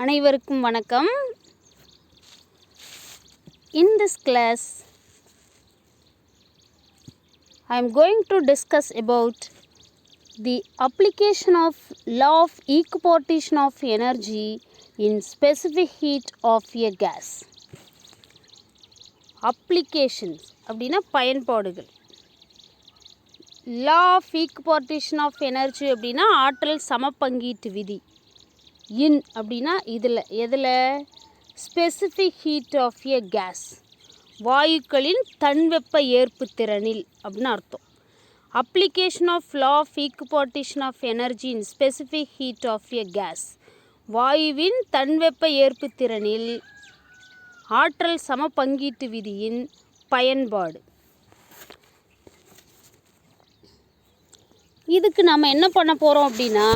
அனைவருக்கும் வணக்கம். In this class I am going to discuss about the application of law of equipartition of energy in specific heat of a gas. Applications அப்படினா பயன்பாடுகள். law of equipartition of energy அப்படினா ஆற்றல் சமபங்கீட்டு விதி. in அப்படினா எதில் specific heat of a gas, வாயுக்களின் தன்வெப்ப ஏற்பு திறனில் அப்படின்னு அர்த்தம். application of law of equipartition of energy in specific heat of a gas, வாயுவின் தன்வெப்ப ஏற்பு திறனில் ஆற்றல் சமபங்கீட்டு விதியின் பயன்பாடு. இதுக்கு நம்ம என்ன பண்ண போகிறோம் அப்படின்னா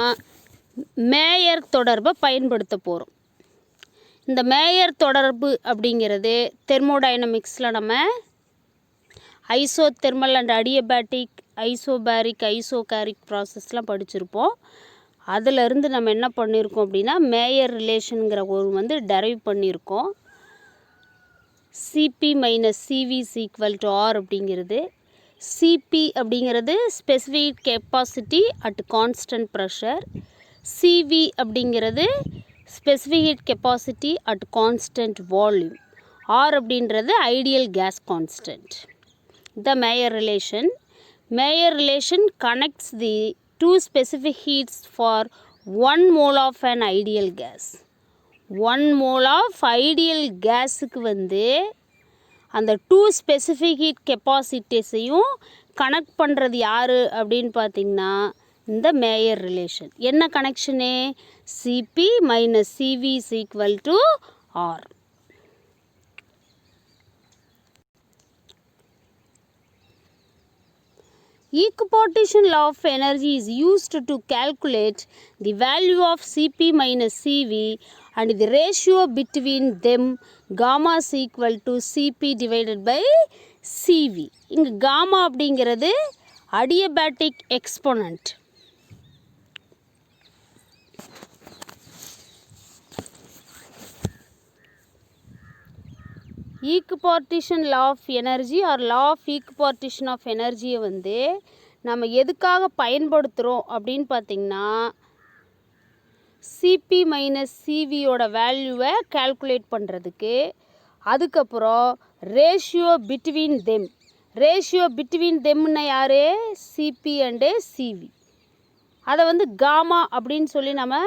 மேயர் தொடர்பை பயன்படுத்த போகிறோம். இந்த மேயர் தொடர்பு அப்படிங்கிறது தெர்மோடைனமிக்ஸில் நம்ம ஐசோதெர்மல் அண்ட் அடியபேட்டிக், ஐசோபேரிக், ஐசோகேரிக் ப்ராசஸ்லாம் படிச்சிருப்போம். அதிலிருந்து நம்ம என்ன பண்ணியிருக்கோம் அப்படின்னா மேயர் ரிலேஷனுங்கிற ஒரு டெரைவ் பண்ணியிருக்கோம். CP minus CV is equal to R அப்படிங்கிறது. சிபி அப்படிங்கிறது specific capacity at constant pressure. CV அப்படிங்கிறது specific heat capacity at constant volume. R அப்படின்றது ideal gas constant. The Mayer relation connects the two specific heats for 1 mole of an ideal gas. 1 mole of ideal கேஸுக்கு அந்த 2 specific heat கெப்பாசிட்டிஸையும் connect பண்ணுறது யார் அப்படின்னு பார்த்திங்கன்னா இந்த Mayer relation. என்ன connection? CP minus CV is equal to R. Equipartition law of energy is used to calculate the value of Cp minus Cv and the ratio between them gamma is equal to Cp divided by Cv. இங்கு gamma அப்படிங்கிறது adiabatic exponent. Equipartition law of energy or law of equipartition of எனர்ஜியை நம்ம எதுக்காக பயன்படுத்துகிறோம் அப்படின்னு பார்த்திங்கன்னா CP minus சிவியோட வேல்யூவை calculate பண்ணுறதுக்கு. அதுக்கப்புறம் ரேஷியோ பிட்வீன் தெம்னா யார்? CP and CV. அதை காமா அப்படின்னு சொல்லி நம்ம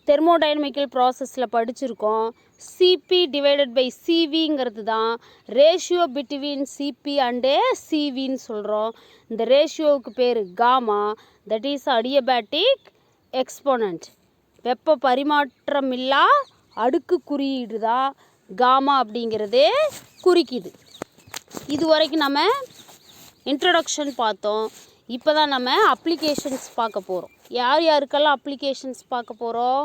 தெர்மோடைனமிக்கல் ப்ராசஸில் படிச்சிருக்கோம். சிபி டிவைடட் பை சிவிங்கிறது தான் ரேஷியோ பிட்வீன் சிபி அண்டு சிவின்னு சொல்கிறோம். இந்த ரேஷியோவுக்கு பேர் gamma. That is adiabatic exponent. வெப்ப பரிமாற்றமில்லா அடுக்கு குறியீடு தான் காமா அப்படிங்கிறது குறிக்குது. இது வரைக்கும் நம்ம இன்ட்ரடக்ஷன் பார்த்தோம். இப்போ தான் நம்ம அப்ளிகேஷன்ஸ் பார்க்க போகிறோம். யாருக்கெல்லாம் அப்ளிகேஷன்ஸ் பார்க்க போகிறோம்?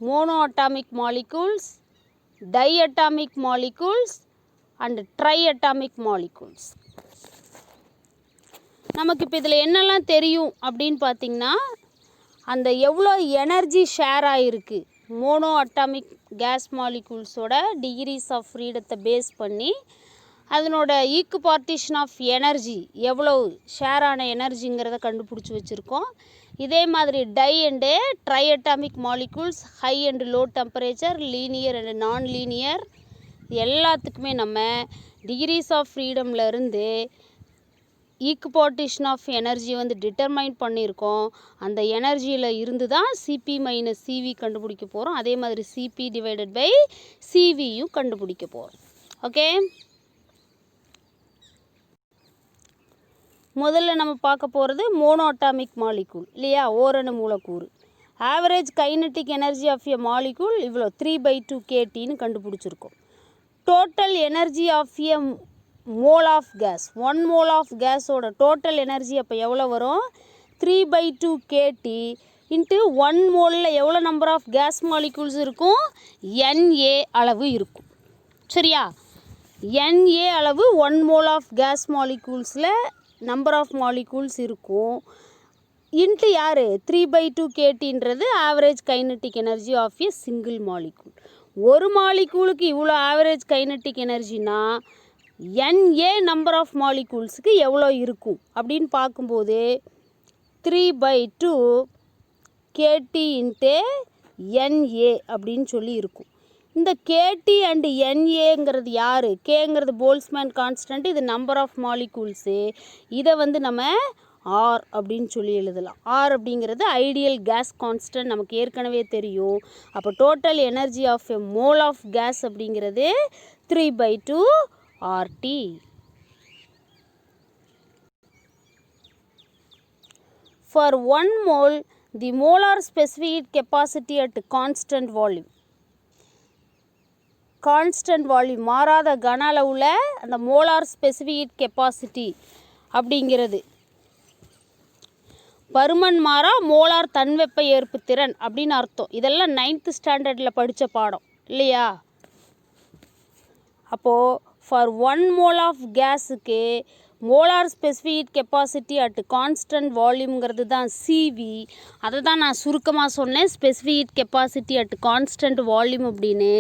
Mono atomic molecules, di atomic molecules and tri atomic molecules. நமக்கு இப்போ இதில் என்னெல்லாம் தெரியும் அப்படின்னு பார்த்திங்கன்னா அந்த எவ்வளோ எனர்ஜி ஷேர் ஆகிருக்கு மோனோ அட்டாமிக் கேஸ் மாலிகூல்ஸோட டிகிரிஸ் ஆஃப் ஃப்ரீடத்தை பேஸ் பண்ணி அதனோட ஈக்குபார்ட்டிஷன் ஆஃப் எனர்ஜி எவ்வளோ ஷேரான எனர்ஜிங்கிறத கண்டுபிடிச்சி வச்சுருக்கோம். இதே மாதிரி di and tri atomic molecules, high and low temperature, linear and non linear, எல்லாத்துக்குமே நம்ம டிகிரிஸ் ஆஃப் ஃப்ரீடம்லேருந்து ஈக்குபார்ட்டிஷன் ஆஃப் எனர்ஜி டிட்டர்மைன் பண்ணியிருக்கோம். அந்த எனர்ஜியில் இருந்து தான் சிபி மைனஸ் சிவி கண்டுபிடிக்க போகிறோம். அதே மாதிரி சிபி டிவைடட் பை சிவியும் கண்டுபிடிக்க போகிறோம். ஓகே, முதல்ல நம்ம பார்க்க போகிறது மோனோ அட்டாமிக் மாலிகூல் இல்லையா, ஓரணு மூலக்கூறு. Average kinetic energy of a molecule இவ்வளோ 3/2 kTன்னு கண்டுபிடிச்சிருக்கோம். Total energy of a mole of gas, 1 mole of கேஸோட டோட்டல் எனர்ஜி அப்போ எவ்வளோ வரும்? 3/2 kT இன்ட்டு 1 mole எவ்வளோ நம்பர் ஆஃப் கேஸ் மாலிகூல்ஸ் இருக்கும்? NA அளவு இருக்கும். சரியா? NA அளவு 1 mole ஆஃப் கேஸ் மாலிகூல்ஸில் நம்பர் ஆஃப் மாலிகூல்ஸ் இருக்கும். இன்ட்டு யார் 3/2 kTன்றது average kinetic energy of a single molecule. ஒரு மாலிகூலுக்கு இவ்வளோ ஆவரேஜ் கைனட்டிக் எனர்ஜினா NA நம்பர் ஆஃப் மாலிகூல்ஸுக்கு எவ்வளோ இருக்கும் அப்படின்னு பார்க்கும்போது 3/2 kT இன்ட்டு NA அப்படின்னு சொல்லி இருக்கும். இந்த KT அண்டு NAங்கிறது யார்? கேங்கிறது போல்ஸ்மேன் கான்ஸ்டன்ட், இது நம்பர் ஆஃப் மாலிகூல்ஸு. இதை வந்து நம்ம R அப்படின்னு சொல்லி எழுதலாம். R அப்படிங்கிறது ஐடியல் கேஸ் கான்ஸ்டன்ட், நமக்கு ஏற்கனவே தெரியும். அப்போ total energy of a mole of gas அப்படிங்கிறது 3/2 RT. For 1 mole, the molar specific capacity at constant volume. Constant volume மாறாத கன அளவில் அந்த மோலார் ஸ்பெசிஃபிக் கெப்பாசிட்டி அப்படிங்கிறது பருமன் மாறா மோலார் தன்வெப்ப ஏற்பு திறன் அப்படின்னு அர்த்தம். இதெல்லாம் 9th ஸ்டாண்டர்டில் படித்த பாடம் இல்லையா? அப்போது ஃபார் 1 mole ஆஃப் கேஸுக்கு molar specific capacity at constant வால்யூம்ங்கிறது தான் CV. அதை தான் நான் சுருக்கமாக சொன்னேன், specific capacity at constant volume அப்படின்னு.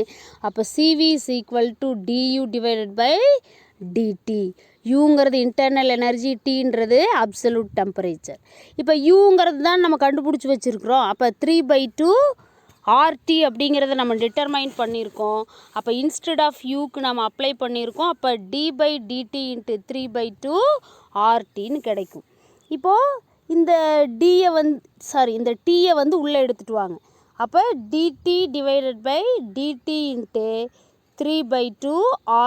அப்போ CV is equal to DU divided by DT. யூங்கிறது இன்டர்னல் எனர்ஜி, டீன்றது அப்சல்யூட் டெம்பரேச்சர். இப்போ யூங்கிறது தான் நம்ம கண்டுபிடிச்சி வச்சுருக்குறோம். அப்போ 3/2 RT அப்படிங்கிறத நம்ம டிட்டர்மைன் பண்ணியிருக்கோம். அப்போ இன்ஸ்டெட் ஆஃப் யூக்கு நம்ம அப்ளை பண்ணியிருக்கோம். அப்போ D/DT இன்ட்டு 3/2 RTன்னு கிடைக்கும். இப்போது இந்த டியை இந்த டீயை உள்ளே எடுத்துகிட்டு வாங்க. அப்போ DT divided by DT into 3/2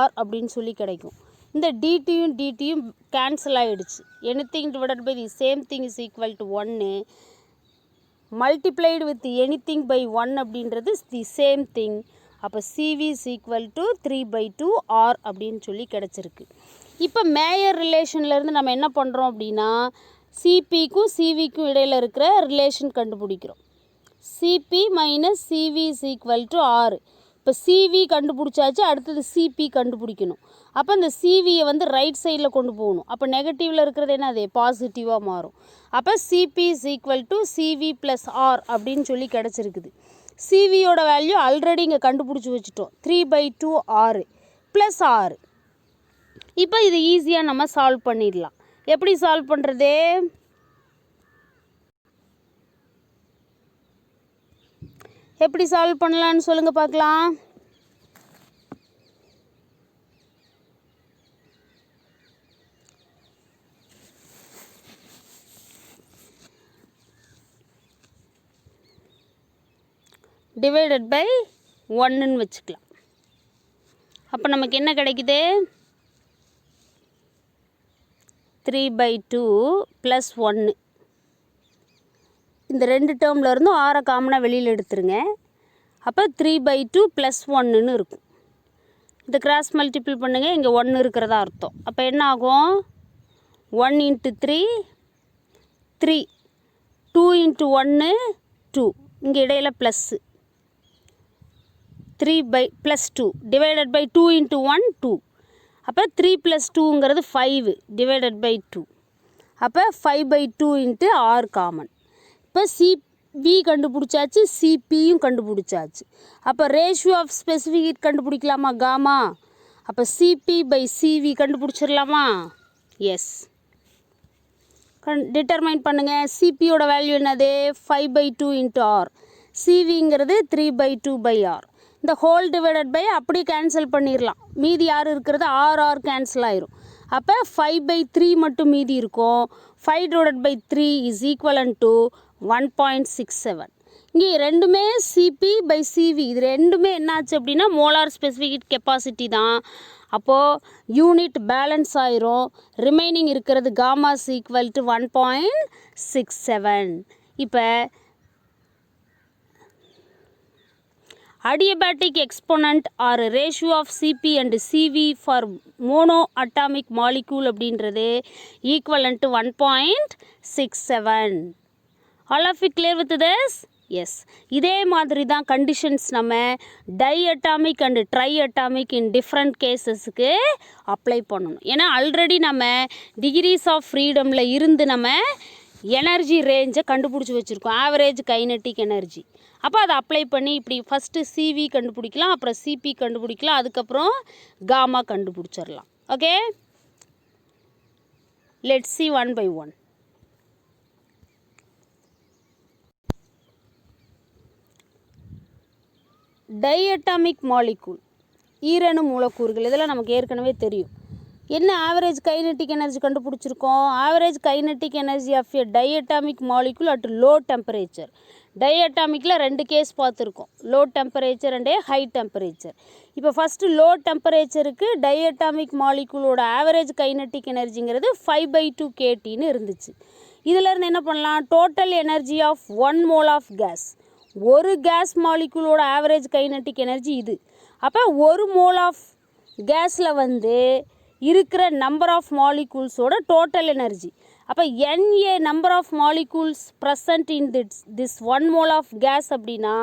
R அப்படின்னு சொல்லி கிடைக்கும். இந்த DTயும் கேன்சல் ஆகிடுச்சு. Anything divided by the same thing is equal to 1. Multiplied with anything by 1 அப்படின்றது தி சேம் திங். அப்போ CV is equal to 3/2 R அப்படின்னு சொல்லி கிடச்சிருக்கு. இப்போ மேயர் ரிலேஷன்லேருந்து நம்ம என்ன பண்ணுறோம் அப்படின்னா CPக்கும் CVக்கும் இடையில் இருக்கிற ரிலேஷன் கண்டுபிடிக்கிறோம். CP minus CV is equal to R. இப்போ CV கண்டுபிடிச்சாச்சு, அடுத்தது CP கண்டுபிடிக்கணும். அப்போ இந்த CVயை ரைட் சைடில் கொண்டு போகணும். அப்போ நெகட்டிவில் இருக்கிறது என்ன, அது பாசிட்டிவாக மாறும். அப்போ CP is equal to CV plus R அப்படின்னு சொல்லி கிடச்சிருக்குது. CVயோட வேல்யூ ஆல்ரெடி இங்கே கண்டுபிடிச்சி வச்சுட்டோம், 3/2 R ப்ளஸ் R. இப்போ இது ஈஸியாக நம்ம சால்வ் பண்ணிடலாம். எப்படி சால்வ் பண்ணுறது? எப்படி சால்வ் பண்ணலான்னு சொல்லுங்கள் பார்க்கலாம். டிவைடட் பை 1ன்னு வச்சுக்கலாம். அப்போ நமக்கு என்ன கிடைக்குது? 3/2 ப்ளஸ் 1. இந்த ரெண்டு டேர்மில் இருந்தும் 6 காமனாக வெளியில் எடுத்துருங்க. அப்போ 3/2 ப்ளஸ் 1ன்னு இருக்கும். இந்த கிராஸ் மல்டிபிள் பண்ணுங்கள், இங்கே 1 இருக்கிறதா அர்த்தம். அப்போ என்ன ஆகும்? 1 × 3 3, 2 × 1 2, இங்கே இடையில் ப்ளஸ்ஸு 3 ப்ளஸ் 2 டிவைடட் பை 2 × 1 2. அப்போ 3 + 2ங்கிறது 5 டிவைடட் பை 2. அப்போ 5/2 × R காமன். இப்போ CV கண்டுபிடிச்சாச்சு, CPயும் கண்டுபிடிச்சாச்சு. அப்போ ரேஷியோ ஆஃப் ஸ்பெசிஃபிக் ஹீட் கண்டுபிடிக்கலாமா, காமா? அப்போ CP/CV கண்டுபிடிச்சிடலாமா? எஸ், டிட்டர்மைன் பண்ணுங்கள். CPயோட வேல்யூ என்னது? 5/2 × R. CVங்கிறது 3/2/R. இந்த ஹோல் டிவைடட் பை அப்படியே கேன்சல் பண்ணிடலாம். மீதி யார் இருக்கிறது? R கேன்சல் ஆயிரும். அப்போ 5/3 மட்டும் மீதி இருக்கும். 5/3 இஸ் ஈக்குவலன்ட் டு 1.67. இங்கே ரெண்டுமே CP/CV, இது ரெண்டுமே என்னாச்சு அப்படின்னா மோலார் ஸ்பெசிஃபிக் கெப்பாசிட்டி தான். அப்போது யூனிட் பேலன்ஸ் ஆயிரும். ரிமைனிங் இருக்கிறது காமா இஸ் ஈக்குவல் டு 1.67. இப்போ adiabatic exponent or ratio of CP and CV for monoatomic molecule அப்படின்றது equivalent to 1.67. All of it clear with this? Yes. இதே மாதிரி தான் கண்டிஷன்ஸ் நம்ம diatomic and triatomic in different கேசஸ்க்கு apply பண்ணணும். ஏன்னா already நம்ம டிகிரிஸ் ஆஃப் ஃப்ரீடமில் இருந்து நம்ம எனர்ஜி ரேஞ்சை கண்டுபிடிச்சி வச்சுருக்கோம், ஆவரேஜ் கைனட்டிக் எனர்ஜி. அப்போ அதை அப்ளை பண்ணி இப்படி ஃபஸ்ட்டு சிவி கண்டுபிடிக்கலாம், அப்புறம் சிபி கண்டுபிடிக்கலாம், அதுக்கப்புறம் காமா கண்டுபிடிச்சிடலாம். Okay, let's see one by one. Diatomic molecule, ஈரணு மூலக்கூறுகள், இதெல்லாம் நமக்கு ஏற்கனவே தெரியும். என்ன ஆவரேஜ் கைனட்டிக் எனர்ஜி கண்டுபிடிச்சிருக்கோம்? Average kinetic energy of a diatomic molecule at low temperature. டைஅட்டாமிக்கில் 2 கேஸ் பார்த்துருக்கோம், low temperature and high temperature. இப்போ ஃபஸ்ட்டு லோ டெம்பரேச்சருக்கு டைஅட்டாமிக் மாலிகூலோட ஆவரேஜ் கைனட்டிக் எனர்ஜிங்கிறது 5/2 kTன்னு இருந்துச்சு. இதிலேருந்து என்ன பண்ணலாம்? Total energy of 1 mole of gas, ஒரு கேஸ் மாலிகூலோட ஆவரேஜ் கைனட்டிக் எனர்ஜி இது. அப்போ 1 mole ஆஃப் கேஸில் வந்து இருக்கிற நம்பர் ஆஃப் மாலிகூல்ஸோட டோட்டல் எனர்ஜி. அப்போ NA number of molecules present in this 1 mole of gas அப்படின்னா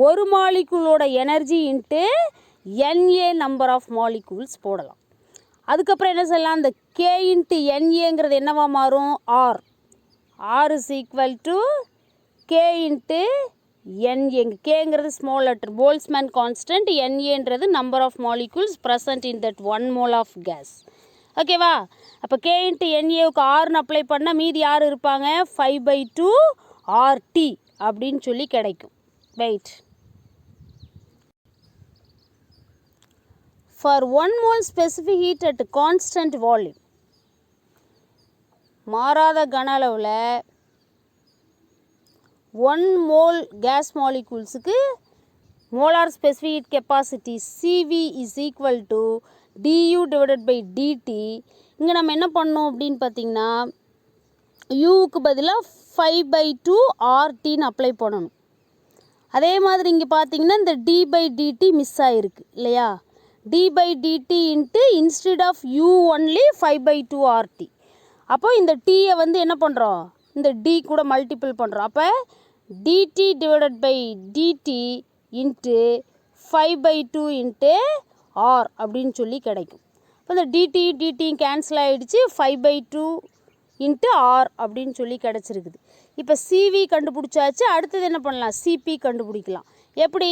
ஒரு மாலிகூலோட energy into NA number of molecules போடலாம். அதுக்கப்புறம் என்ன சொல்லலாம்? இந்த K இன்ட்டு NAங்கிறது என்னவா மாறும்? R is equal to K into NA. கேங்கிறது ஸ்மால் லெட்டர், போல்ஸ்மேன் கான்ஸ்டன்ட், NAன்றது number of molecules present in that 1 mole of gas. ஓகேவா? அப்போ K இன்ட்டு NAவுக்கு Rன்னு அப்ளை பண்ணால் மீதி யார் இருப்பாங்க? 5/2 RT அப்படின்னு சொல்லி கிடைக்கும். Right. For 1 mole specific heat at constant volume, மாறாத கன அளவில் 1 mole கேஸ் மாலிகூல்ஸுக்கு molar specific heat capacity CV is equal to du divided by dt. இங்கே நம்ம என்ன பண்ணோம் அப்படின்னு பார்த்தீங்கன்னா, யூவுக்கு பதிலாக 5/2 RTன்னு அப்ளை பண்ணணும். அதே மாதிரி இங்கே பார்த்தீங்கன்னா இந்த d/dt மிஸ் ஆகிருக்கு இல்லையா? d/dt into instead of u only 5/2 RT. அப்போ இந்த டீயை வந்து என்ன பண்ணுறோம்? இந்த d கூட மல்டிபிள் பண்ணுறோம். அப்போ dt divided by dt into 5/2 into R அப்படின்னு சொல்லி கிடைக்கும். இப்போ இந்த dt கேன்சல் ஆகிடுச்சு, 5/2 இன்ட்டு R அப்படின்னு சொல்லி கிடச்சிருக்குது. இப்போ CV கண்டுபிடிச்சாச்சு. அடுத்தது என்ன பண்ணலாம்? CP கண்டுபிடிக்கலாம். எப்படி?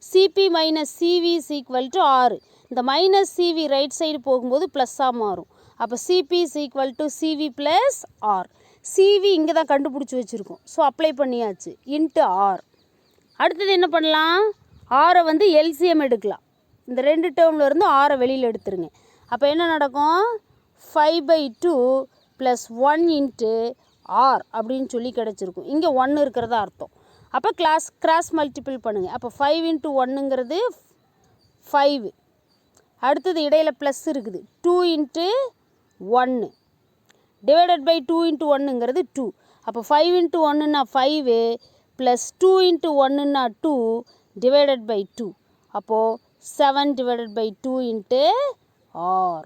CP minus CV is equal to R. இந்த மைனஸ் CV ரைட் சைடு போகும்போது ப்ளஸ்ஸாக மாறும். அப்போ CP is equal to CV plus R. CV இங்கே தான் கண்டுபிடிச்சி வச்சுருக்கோம், ஸோ அப்ளை பண்ணியாச்சு, இன்ட்டு R. அடுத்தது என்ன பண்ணலாம்? ஆரை வந்து LCM எடுக்கலாம். இந்த 2 டேர்மில் இருந்து ஆரை வெளியில் எடுத்துருங்க. அப்போ என்ன நடக்கும்? 5/2 ப்ளஸ் 1 இன்ட்டு R அப்படின்னு சொல்லி கிடச்சிருக்கும். இங்கே 1 இருக்கிறதா அர்த்தம். அப்போ கிராஸ் மல்டிபிள் பண்ணுங்கள். அப்போ 5 இன்ட்டு 1ங்கிறது 5. அடுத்தது இடையில் ப்ளஸ் இருக்குது, 2 இன்ட்டு 1 டிவைடட் பை 2 இன்ட்டு 1ங்கிறது 2. அப்போ 5 இன்ட்டு 1ன்னா 5 ப்ளஸ் 2 இன்ட்டு 1ன்னா 2 டிவைடட் பை 2. அப்போது 7 divided by 2 into R.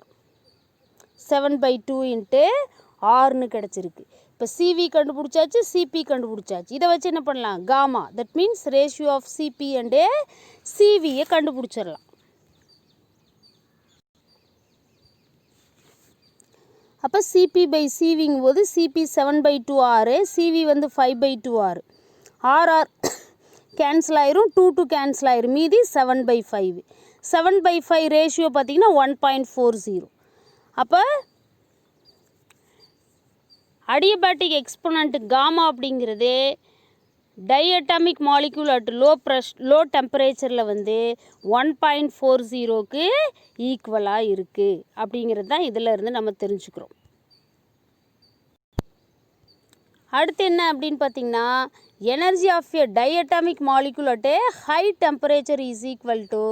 7/2 into Rன்னு கிடச்சிருக்கு. இப்போ CV கண்டுபிடிச்சாச்சு, CP கண்டுபிடிச்சாச்சு. இதை வச்சு என்ன பண்ணலாம்? Gamma, that means ratio of CP and CVயை கண்டுபிடிச்சிடலாம். அப்போ CP/CVங்கும் போது CP 7/2 R, CV வந்து 5/2 R. RR கேன்சல் ஆயிரும், 2 கேன்சல் ஆயிரும், மீதி 7/5. 7/5 ரேஷியோ பார்த்திங்கன்னா 1.40. அப்போ அடியபேட்டிக் எக்ஸ்போனண்ட் காமா அப்படிங்கிறது டைஅட்டாமிக் மாலிக்யூல் அட் லோ டெம்பரேச்சரில் வந்து 1.40க்கு ஈக்குவலாக இருக்குது அப்படிங்கிறது தான் இதில் இருந்து நம்ம தெரிஞ்சுக்கிறோம். அடுத்து என்ன அப்படின்னு பார்த்திங்கன்னா, energy of a diatomic molecule at high temperature is equal to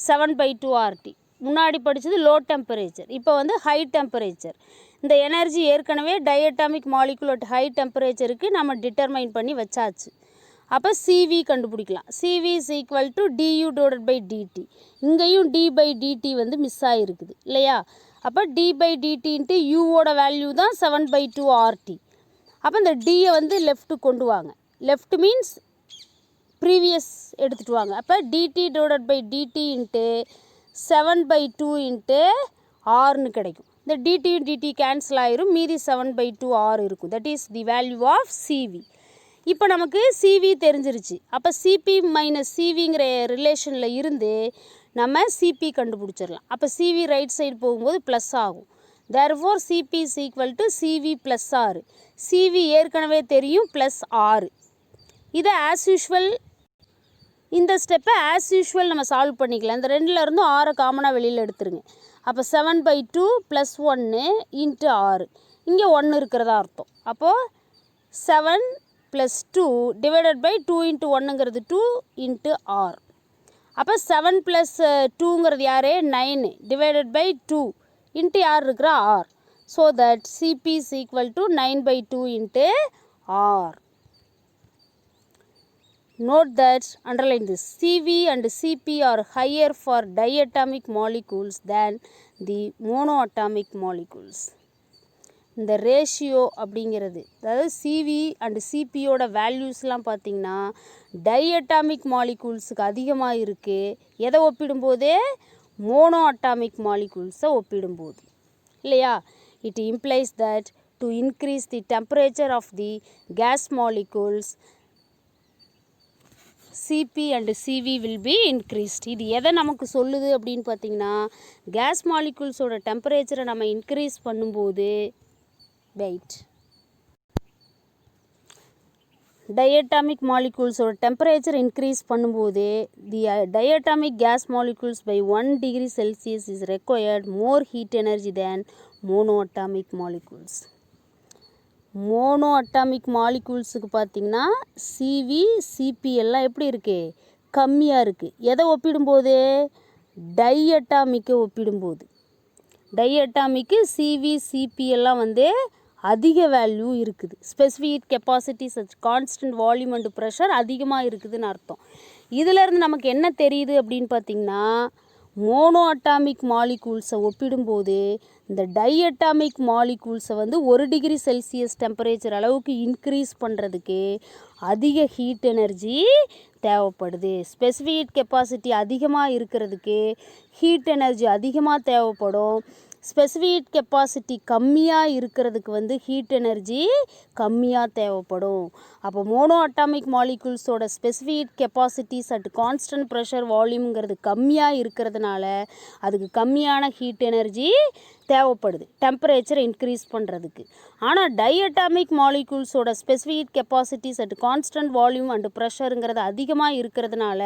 7/2 RT. முன்னாடி படித்தது லோ டெம்பரேச்சர், இப்போ வந்து ஹை டெம்பரேச்சர். இந்த எனர்ஜி ஏற்கனவே டைஅட்டாமிக் மாலிக்யூல் அட் ஹை டெம்பரேச்சருக்கு நம்ம டிட்டர்மைன் பண்ணி வச்சாச்சு. அப்போ CV கண்டுபிடிக்கலாம். CV is equal to du divided by dt. இங்கேயும் d/dt வந்து மிஸ் ஆகிருக்குது இல்லையா? அப்போ d/dt இன்ட்டு யூவோட வேல்யூ தான் 7/2 RT. அப்போ இந்த டியை வந்து லெஃப்ட்டு கொண்டு வாங்க. லெஃப்ட் மீன்ஸ் ப்ரீவியஸ் எடுத்துகிட்டு வாங்க. அப்போ dt divided by dt into 7/2 into Rன்னு கிடைக்கும். இந்த dt கேன்சல் ஆயிரும், மீதி 7/2 R இருக்கும். That is the value of CV. இப்போ நமக்கு CV தெரிஞ்சிருச்சு. அப்போ CP மைனஸ் CVங்கிற ரிலேஷனில் இருந்து நம்ம CP கண்டுபிடிச்சிடலாம். அப்போ CV ரைட் சைடு போகும்போது ப்ளஸ் ஆகும். Therefore CP is equal to CV plus R. CV ஏற்கனவே தெரியும், ப்ளஸ் R. இதை ஆஸ் யூஷுவல் இந்த ஸ்டெப்பை ஆஸ் யூஷுவல் நம்ம சால்வ் பண்ணிக்கலாம். இந்த ரெண்டில் இருந்தும் ஆரை காமனாக வெளியில் எடுத்துருங்க. அப்போ 7/2 ப்ளஸ் 1 இன்ட்டு R. இங்கே 1 இருக்கிறதா அர்த்தம். அப்போது 7 ப்ளஸ் 2 டிவைடட் பை 2 இன்ட்டு 1ங்கிறது 2 இன்ட்டு R. அப்போ 7 ப்ளஸ் 2ங்கிறது யார்? 9 டிவைடட் பை 2 இன்ட்டு யார் இருக்கிற R. So that CP is equal to 9/2 into R. Note that, underline this, CV and CP are higher for diatomic molecules than the monoatomic molecules. இந்த ratio அப்படிங்கிறது, அதாவது CV and CPயோட வேல்யூஸ்லாம் பார்த்திங்கன்னா diatomic மாலிகூல்ஸுக்கு அதிகமாக இருக்குது. எதை ஒப்பிடும்போதே? Mono atomic மாலிகூல்ஸை ஒப்பிடும்போது, இல்லையா? It implies that to increase the temperature of the gas molecules CP and CV will be increased. இது எதை நமக்கு சொல்லுது அப்படின்னு பார்த்திங்கன்னா, கேஸ் மாலிகூல்ஸோட டெம்பரேச்சரை நம்ம இன்க்ரீஸ் பண்ணும்போது diatomic molecules or temperature increase பண்ணும்போது the diatomic gas molecules by 1 degree Celsius is required more heat energy than monoatomic molecules. மோனோஅட்டாமிக் மாலிகூல்ஸுக்கு பார்த்திங்கன்னா CV CP எல்லாம் எப்படி இருக்குது? கம்மியாக இருக்குது. எதை ஒப்பிடும்போது? டைஅட்டாமிக்கை ஒப்பிடும்போது. டைஅட்டாமிக்கு CV CP எல்லாம் அதிக வேல்யூ இருக்குது. Specific capacity such constant volume and pressure அதிகமாக இருக்குதுன்னு அர்த்தம். இதிலேருந்து நமக்கு என்ன தெரியுது அப்படின்னு பார்த்திங்கன்னா, மோனோ அட்டாமிக் மாலிகூல்ஸை ஒப்பிடும்போது இந்த டைஅட்டாமிக் மாலிகூல்ஸை 1 டிகிரி செல்சியஸ் டெம்பரேச்சர் அளவுக்கு இன்க்ரீஸ் பண்ணுறதுக்கு அதிக ஹீட் எனர்ஜி தேவைப்படுது. ஸ்பெசிஃபிக் கெப்பாசிட்டி அதிகமாக இருக்கிறதுக்கு ஹீட் எனர்ஜி அதிகமாக தேவைப்படும். ஸ்பெசிஃபிக் கெப்பாசிட்டி கம்மியாக இருக்கிறதுக்கு ஹீட் எனர்ஜி கம்மியாக தேவைப்படும். அப்போ மோனோ அட்டாமிக் மாலிகூல்ஸோட specific capacities at constant pressure வால்யூம்ங்கிறது கம்மியாக இருக்கிறதுனால அதுக்கு கம்மியான ஹீட் எனர்ஜி தேவைப்படுது டெம்பரேச்சரை இன்க்ரீஸ் பண்ணுறதுக்கு. ஆனால் டைஅட்டாமிக் மாலிகூல்ஸோட specific capacities at constant volume and ப்ரெஷருங்கிறது அதிகமாக இருக்கிறதுனால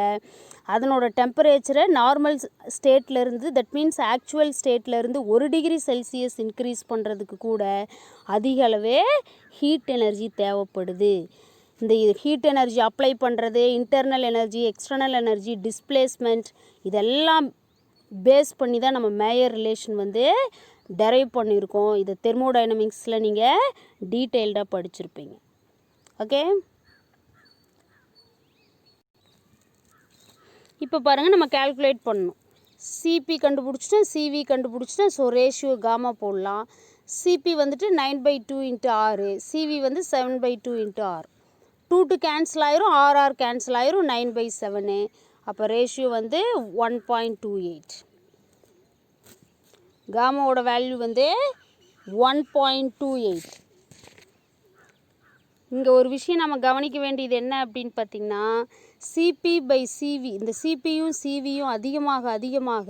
அதனோட டெம்பரேச்சரை நார்மல் ஸ்டேட்லேருந்து, தட் மீன்ஸ் ஆக்சுவல் ஸ்டேட்லேருந்து 1 டிகிரி செல்சியஸ் இன்க்ரீஸ் பண்ணுறதுக்கு கூட அதிக அளவே ஹீட் எனர்ஜி தேவைப்படுது. இந்த ஹீட் எனர்ஜி அப்ளை பண்ணுறது, internal energy, external energy, displacement, இதெல்லாம் பேஸ் பண்ணி தான் நம்ம மேயர் ரிலேஷன் டெரைவ் பண்ணியிருக்கோம். இதை தெர்மோடைனமிக்ஸில் நீங்கள் டீட்டெயில்டாக படிச்சிருப்பீங்க. ஓகே, இப்போ பாருங்கள், நம்ம கால்குலேட் பண்ணணும். CP கண்டுபிடிச்சிட்டோம், CV கண்டுபிடிச்சிட்டோம். ஸோ ரேஷியோ காமா போடலாம். CP 9/2 into R, CV 7/2 into R. 2 cancel ஆயிரும், RR கேன்சல் ஆயிரும், 9/7. அப்போ ரேஷியோ 1.28. காமாவோட வேல்யூ 1.28. இங்கே ஒரு விஷயம் நம்ம கவனிக்க வேண்டியது என்ன அப்படின்னு பார்த்திங்கன்னா, CP/CV, இந்த CPயும் CVயும் அதிகமாக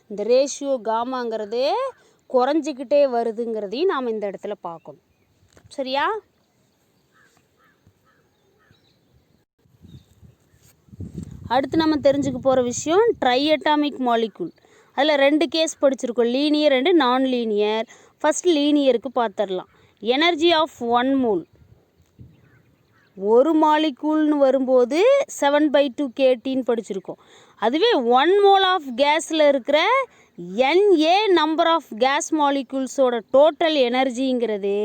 இந்த ரேஷியோ காமாங்கிறது குறைஞ்சிக்கிட்டே வருதுங்கிறதையும் நாம் இந்த இடத்துல பார்க்கணும். சரியா? அடுத்து நம்ம தெரிஞ்சுக்க போகிற விஷயம் ட்ரைஅட்டாமிக் மாலிகூல். அதில் 2 கேஸ் படிச்சிருக்கோம், linear and non linear. First லீனியருக்கு பார்த்துடலாம். எனர்ஜி ஆஃப் 1 மோல், ஒரு மாலிகூல்னு வரும்போது 7/2 kTன்னு படிச்சிருக்கோம். அதுவே 1 மோல் ஆஃப் கேஸில் இருக்கிற NA நம்பர் ஆஃப் கேஸ் மாலிகூல்ஸோட டோட்டல் எனர்ஜிங்கிறது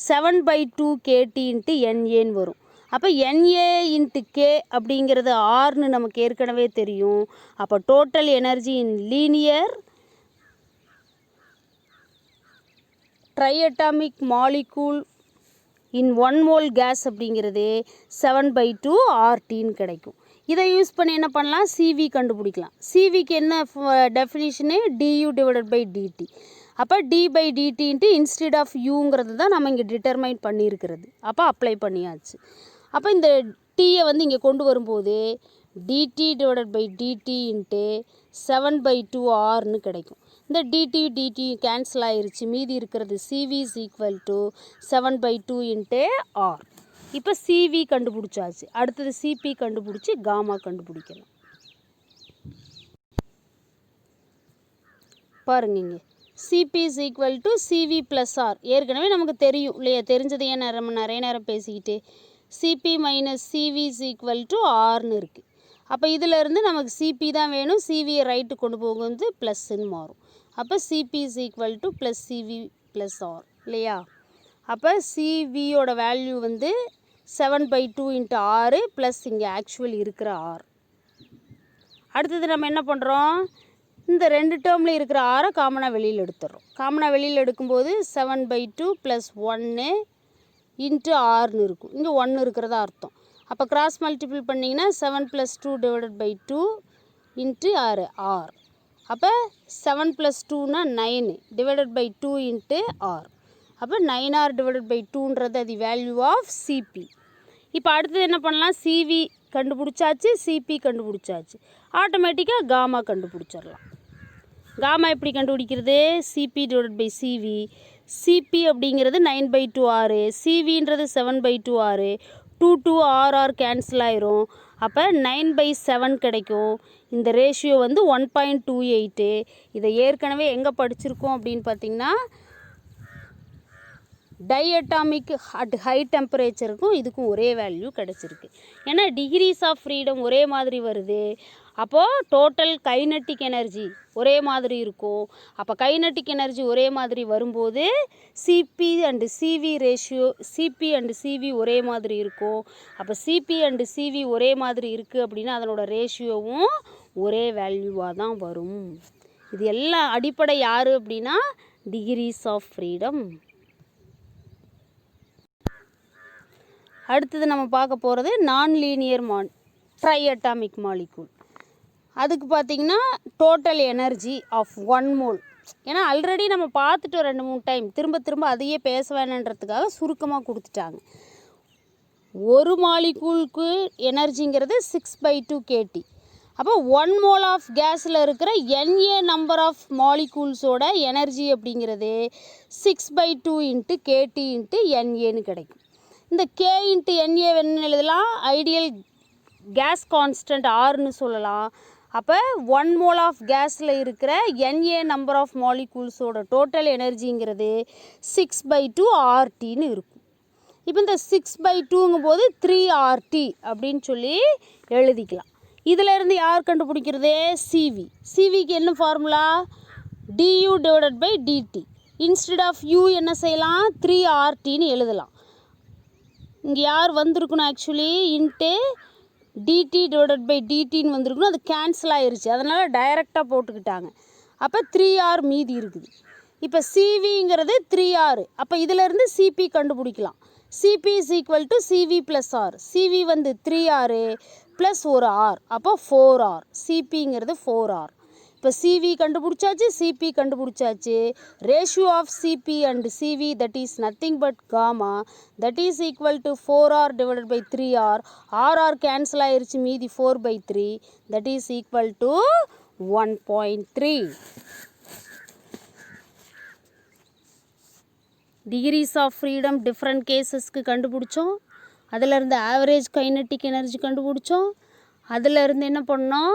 7/2 kT இன்ட்டு NAன்னு வரும். அப்போ NA இன்ட்டு K அப்படிங்கிறது Rன்னு நமக்கு ஏற்கனவே தெரியும். அப்போ total energy in linear ட்ரைஅட்டாமிக் molecule in 1 mole case அப்படிங்கிறது 7/2 RTன்னு கிடைக்கும். இதை யூஸ் பண்ணி என்ன பண்ணலாம்? CV கண்டுபிடிக்கலாம். CVக்கு என்ன டெஃபினிஷனு? DU/dt. அப்போ d/dt இன்ஸ்டெட் ஆஃப் யூங்கிறது தான் நம்ம இங்கே டிட்டர்மைன் பண்ணியிருக்கிறது. அப்போ அப்ளை பண்ணியாச்சு. அப்போ இந்த டீயை வந்து இங்கே கொண்டு வரும்போது dt/dt 7/2rன்னு கிடைக்கும். இந்த dt கேன்சல் ஆயிருச்சு, மீதி இருக்கிறது cv is equal to 7/2 r. இப்போ cv கண்டுபிடிச்சாச்சு. அடுத்தது cp கண்டுபிடிச்சி காமா கண்டுபிடிக்கணும். பாருங்க இங்கே cp is equal to cv plus r ஏற்கனவே நமக்கு தெரியும் இல்லையா, தெரிஞ்சது ஏன் நம்ம நிறைய நேரம் பேசிக்கிட்டு cp minus cv is equal to rன்னு இருக்குது. அப்போ இதிலேருந்து நமக்கு cp தான் வேணும், cvயை ரைட்டு கொண்டு போகும் வந்து ப்ளஸ்ன்னு மாறும். அப்போ cp is equal to plus cv plus r இல்லையா. அப்போ cvயோட வேல்யூ வந்து 7/2 r ப்ளஸ் இங்கே ஆக்சுவல் இருக்கிற r. அடுத்தது நம்ம என்ன பண்ணுறோம், இந்த ரெண்டு டேர்மில் இருக்கிற ஆரை காமனாக வெளியில் எடுத்துடுறோம். காமனாக வெளியில் எடுக்கும்போது 7/2 ப்ளஸ் 1 இன்ட்டு ஆர்னு இருக்கும். இங்கே 1 இருக்கிறதா அர்த்தம். அப்போ கிராஸ் மல்டிபிள் பண்ணிங்கன்னா 7 + 2/2 இன்ட்டு ஆர். அப்போ 7 + 2னா 9 /2 இன்ட்டு ஆர். அப்போ 9r/2ன்றது அது வேல்யூ ஆஃப் சிபி. இப்போ அடுத்தது என்ன பண்ணலாம், சிவி கண்டுபிடிச்சாச்சு, சிபி கண்டுபிடிச்சாச்சு, ஆட்டோமேட்டிக்காக காமா கண்டுபிடிச்சிடலாம். காமா எப்படி கண்டுபிடிக்கிறது, cp/cv. சிபி அப்படிங்கிறது 9/2r, சிவின்றது 7/2r, 2 r கேன்சல் ஆயிரும். அப்போ 9/7 கிடைக்கும். இந்த ரேஷியோ வந்து 1.28. இதை ஏற்கனவே எங்கே படிச்சிருக்கோம் அப்படின்னு பார்த்தீங்கன்னா, டைஅட்டாமிக் அட் ஹை டெம்பரேச்சருக்கும் இதுக்கும் ஒரே வேல்யூ கிடச்சிருக்கு. ஏன்னா டிகிரிஸ் ஆஃப் ஃப்ரீடம் ஒரே மாதிரி வருது. அப்போது டோட்டல் கைனட்டிக் எனர்ஜி ஒரே மாதிரி இருக்கும். அப்போ கைனட்டிக் எனர்ஜி ஒரே மாதிரி வரும்போது CP and CV ratio, CP and CV ஒரே மாதிரி இருக்கும். அப்போ சிபி அண்டு சிவி ஒரே மாதிரி இருக்குது அப்படின்னா அதனோட ரேஷியோவும் ஒரே வேல்யூவாக தான் வரும். இது எல்லாம் அடிப்படை யார் அப்படின்னா டிகிரிஸ் ஆஃப் ஃப்ரீடம். அடுத்தது நம்ம பார்க்க போகிறது நான் லீனியர் ட்ரைஅட்டாமிக் மாலிகூல். அதுக்கு பார்த்திங்கன்னா டோட்டல் எனர்ஜி ஆஃப் 1 மோல். ஏன்னா ஆல்ரெடி நம்ம பார்த்துட்டோம் 2-3 டைம், திரும்ப திரும்ப அதையே பேச வேணுன்றதுக்காக சுருக்கமாக கொடுத்துட்டாங்க. ஒரு மாலிகூலுக்கு எனர்ஜிங்கிறது 6/2 kT. அப்போ 1 மோல் ஆஃப் கேஸில் இருக்கிற NA நம்பர் ஆஃப் மாலிகூல்ஸோட எனர்ஜி அப்படிங்கிறது 6/2 × kT × NAன்னு கிடைக்கும். இந்த K × NA வேணும்னு எழுதலாம், ஐடியல் கேஸ் கான்ஸ்டன்ட் ஆர்னு சொல்லலாம். அப்போ 1 மோல் ஆஃப் கேஸில் இருக்கிற NA நம்பர் ஆஃப் மாலிகூல்ஸோட டோட்டல் எனர்ஜிங்கிறது 6/2 RTன்னு இருக்கும். இப்போ இந்த 6/2ங்கும் போது 3RT அப்படின்னு சொல்லி எழுதிக்கலாம். இதிலேருந்து யார் கண்டுபிடிக்கிறது, சிவி. சிவிக்கு என்ன formula, du/dt. Instead of u என்ன செய்யலாம், 3RTன்னு எழுதலாம். இங்கே யார் வந்திருக்கணும், ஆக்சுவலி இன்ட்டு dt/dtன்னு வந்திருக்கணும், அது கேன்சல் ஆயிருச்சு, அதனால் டைரெக்டாக போட்டுக்கிட்டாங்க. அப்போ 3r மீதி இருக்குது. இப்போ சிவிங்கிறது 3r. அப்போ இதிலேருந்து சிபி கண்டுபிடிக்கலாம். CP is equal to CV plus R. CV வந்து 3r ப்ளஸ் ஒரு r, அப்போ 4r. சிபிங்கிறது 4r. இப்போ சிவி கண்டுபிடிச்சாச்சு, சிபி கண்டுபிடிச்சாச்சு. Ratio of CP and CV that is nothing but gamma, that is equal to 4r/3r. R R cancel ஆயிருச்சு, மீதி 4/3, that is equal to 1.3. Degrees of freedom different கேஸஸ்க்கு கண்டுபிடிச்சோம். அதிலேருந்து ஆவரேஜ் கைனட்டிக் எனர்ஜி கண்டுபிடிச்சோம். அதிலேருந்து என்ன பண்ணோம்,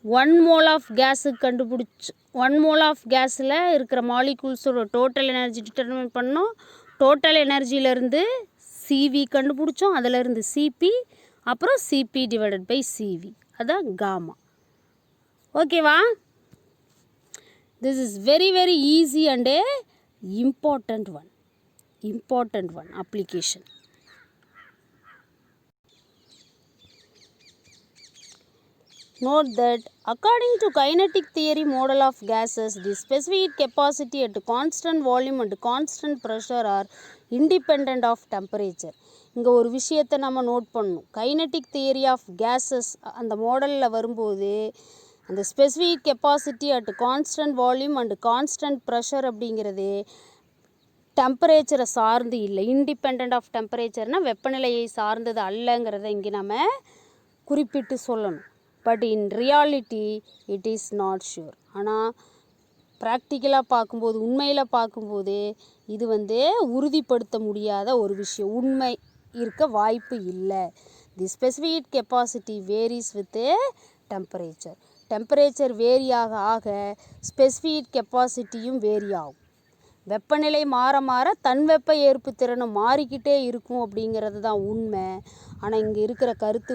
1 மோல் ஆஃப் கேஸுக்கு கண்டுபிடிச்சி 1 மோல் ஆஃப் கேஸில் இருக்கிற மாலிகூல்ஸோட டோட்டல் எனர்ஜி டிட்டர்மைன் பண்ணோம். டோட்டல் எனர்ஜியிலேருந்து சிவி கண்டுபிடிச்சோம், அதிலேருந்து சிபி, அப்புறம் cp/cv, அதான் காமா. ஓகேவா? This is very very easy and important one application. Note that according to kinetic theory model of gases, the specific capacity at constant volume and constant pressure are independent of temperature. இங்கே ஒரு விஷயத்தை நம்ம note பண்ணணும். Kinetic theory of gases அந்த மாடலில் வரும்போது அந்த specific capacity at constant volume and constant pressure அப்படிங்கிறது டெம்பரேச்சரை சார்ந்து இல்லை. இண்டிபெண்ட் ஆஃப் டெம்பரேச்சர்னால் வெப்பநிலையை சார்ந்தது அல்லங்கிறத இங்கே நம்ம குறிப்பிட்டு சொல்லணும். But in reality it is not sure. ஆனால் ப்ராக்டிக்கலாக பார்க்கும்போது, உண்மையில் பார்க்கும்போது இது உறுதிப்படுத்த முடியாத ஒரு விஷயம், உண்மை இருக்க வாய்ப்பு இல்லை. The specific capacity varies with temperature. Temperature vary ஆக ஆக ஸ்பெசிஃபிக் கெப்பாசிட்டியும் வேரி ஆகும். வெப்பநிலை மாற மாற தன்வெப்ப ஏற்பு திறனும் மாறிக்கிட்டே இருக்கும் அப்படிங்கிறது தான் உண்மை. ஆனால் இங்கே இருக்கிற கருத்து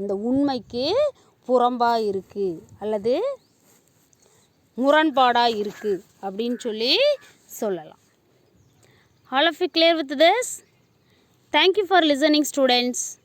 இந்த உண்மைக்கு புறம்பாக இருக்குது அல்லது முரண்பாடாக இருக்குது அப்படின்னு சொல்லலாம். All of you clear with this? Thank you for listening, students.